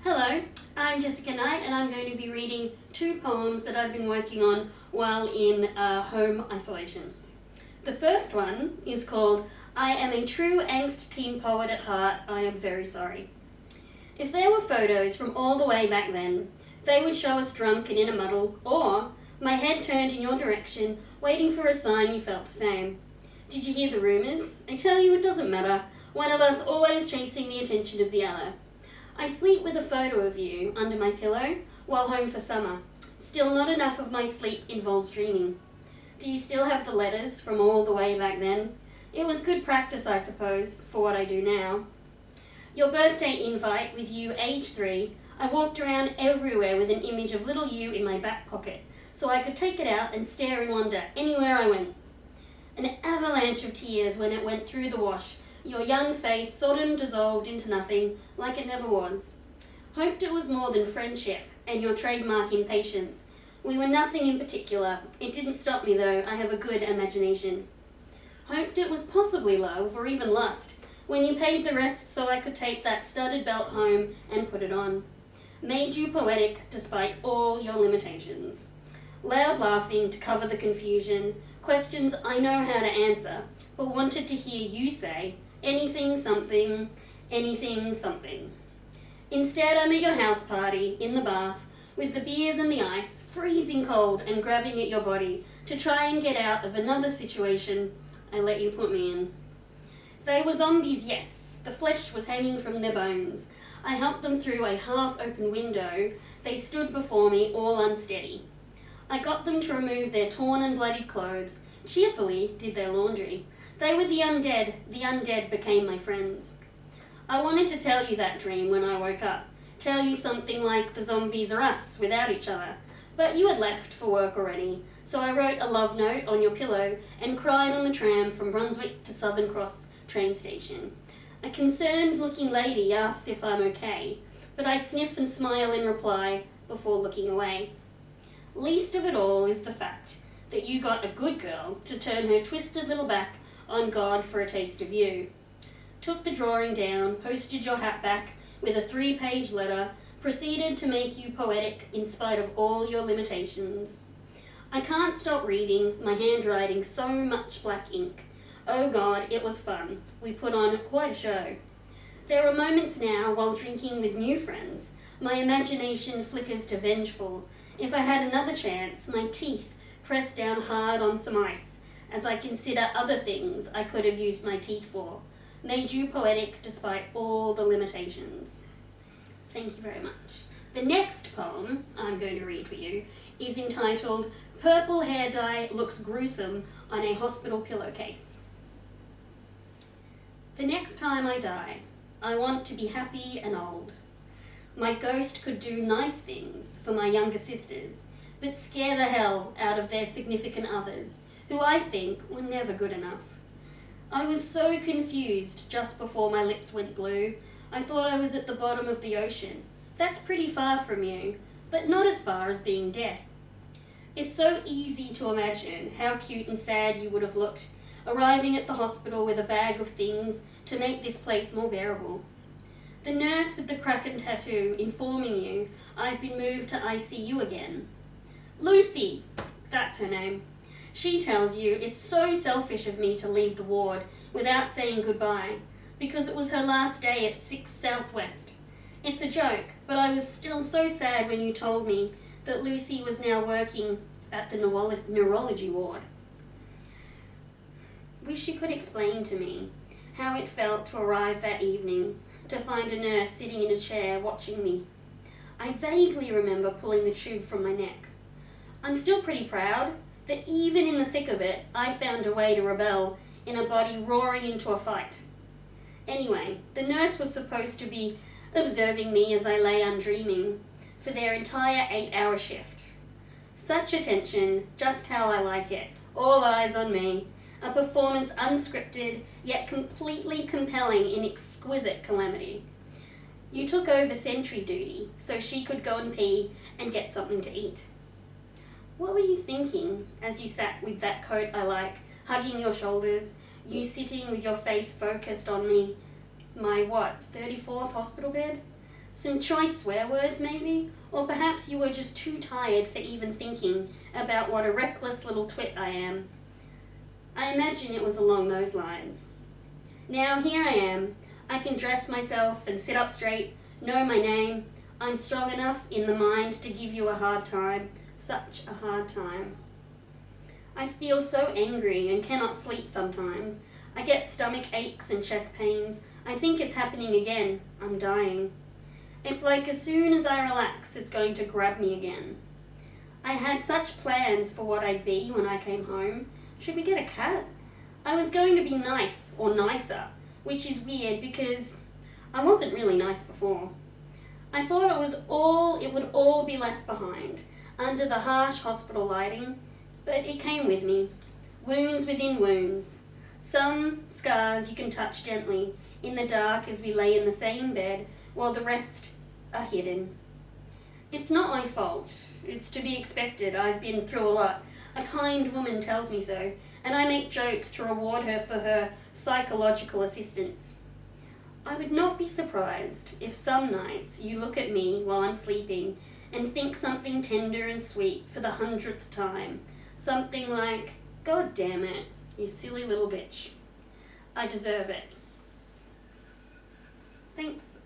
Hello, I'm Jessica Knight and I'm going to be reading two poems that I've been working on while in home isolation. The first one is called I Am a True Angst Teen Poet at Heart, I Am Very Sorry. If there were photos from all the way back then, they would show us drunk and in a muddle, or my head turned in your direction, waiting for a sign you felt the same. Did you hear the rumours? I tell you, it doesn't matter. One of us always chasing the attention of the other. I sleep with a photo of you under my pillow while home for summer. Still not enough of my sleep involves dreaming. Do you still have the letters from all the way back then? It was good practice, I suppose, for what I do now. Your birthday invite with you age 3, I walked around everywhere with an image of little you in my back pocket, so I could take it out and stare in wonder anywhere I went. An avalanche of tears when it went through the wash, your young face sodden dissolved into nothing, like it never was. Hoped it was more than friendship, and your trademark impatience. We were nothing in particular. It didn't stop me though, I have a good imagination. Hoped it was possibly love, or even lust, when you paid the rest so I could take that studded belt home and put it on. Made you poetic despite all your limitations. Loud laughing to cover the confusion, questions I know how to answer, but wanted to hear you say, anything something, anything something. Instead, I'm at your house party, in the bath, with the beers and the ice, freezing cold and grabbing at your body to try and get out of another situation I let you put me in. They were zombies, yes. The flesh was hanging from their bones. I helped them through a half-open window. They stood before me, all unsteady. I got them to remove their torn and bloodied clothes, cheerfully did their laundry. They were the undead became my friends. I wanted to tell you that dream when I woke up, tell you something like the zombies are us, without each other, but you had left for work already, so I wrote a love note on your pillow and cried on the tram from Brunswick to Southern Cross train station. A concerned-looking lady asks if I'm okay, but I sniff and smile in reply before looking away. Least of it all is the fact that you got a good girl to turn her twisted little back on God for a taste of you. Took the drawing down, posted your hat back with a 3-page letter, proceeded to make you poetic in spite of all your limitations. I can't stop reading, my handwriting so much black ink. Oh God, it was fun. We put on quite a show. There are moments now while drinking with new friends. My imagination flickers to vengeful. If I had another chance, my teeth press down hard on some ice as I consider other things I could have used my teeth for. Made you poetic despite all the limitations. Thank you very much. The next poem I'm going to read for you is entitled Purple Hair Dye Looks Gruesome on a Hospital Pillowcase. The next time I die, I want to be happy and old. My ghost could do nice things for my younger sisters, but scare the hell out of their significant others, who I think were never good enough. I was so confused just before my lips went blue. I thought I was at the bottom of the ocean. That's pretty far from you, but not as far as being dead. It's so easy to imagine how cute and sad you would have looked, arriving at the hospital with a bag of things to make this place more bearable. The nurse with the kraken tattoo informing you I've been moved to ICU again. Lucy, that's her name. She tells you it's so selfish of me to leave the ward without saying goodbye, because it was her last day at 6 Southwest. It's a joke, but I was still so sad when you told me that Lucy was now working at the neurology ward. Wish you could explain to me how it felt to arrive that evening, to find a nurse sitting in a chair watching me. I vaguely remember pulling the tube from my neck. I'm still pretty proud that even in the thick of it, I found a way to rebel in a body roaring into a fight. Anyway, the nurse was supposed to be observing me as I lay undreaming for their entire 8-hour shift. Such attention, just how I like it, all eyes on me, a performance unscripted, yet completely compelling in exquisite calamity. You took over sentry duty, so she could go and pee and get something to eat. What were you thinking as you sat with that coat I like, hugging your shoulders, you sitting with your face focused on me, my 34th hospital bed? Some choice swear words, maybe? Or perhaps you were just too tired for even thinking about what a reckless little twit I am. I imagine it was along those lines. Now here I am. I can dress myself and sit up straight, know my name. I'm strong enough in the mind to give you a hard time. Such a hard time. I feel so angry and cannot sleep sometimes. I get stomach aches and chest pains. I think it's happening again. I'm dying. It's like as soon as I relax, it's going to grab me again. I had such plans for what I'd be when I came home. Should we get a cat? I was going to be nice or nicer, which is weird because I wasn't really nice before. I thought it would all be left behind, under the harsh hospital lighting, but it came with me. Wounds within wounds. Some scars you can touch gently in the dark as we lay in the same bed, while the rest are hidden. It's not my fault. It's to be expected. I've been through a lot. A kind woman tells me so, and I make jokes to reward her for her psychological assistance. I would not be surprised if some nights you look at me while I'm sleeping and think something tender and sweet for the 100th time. Something like, God damn it, you silly little bitch. I deserve it. Thanks.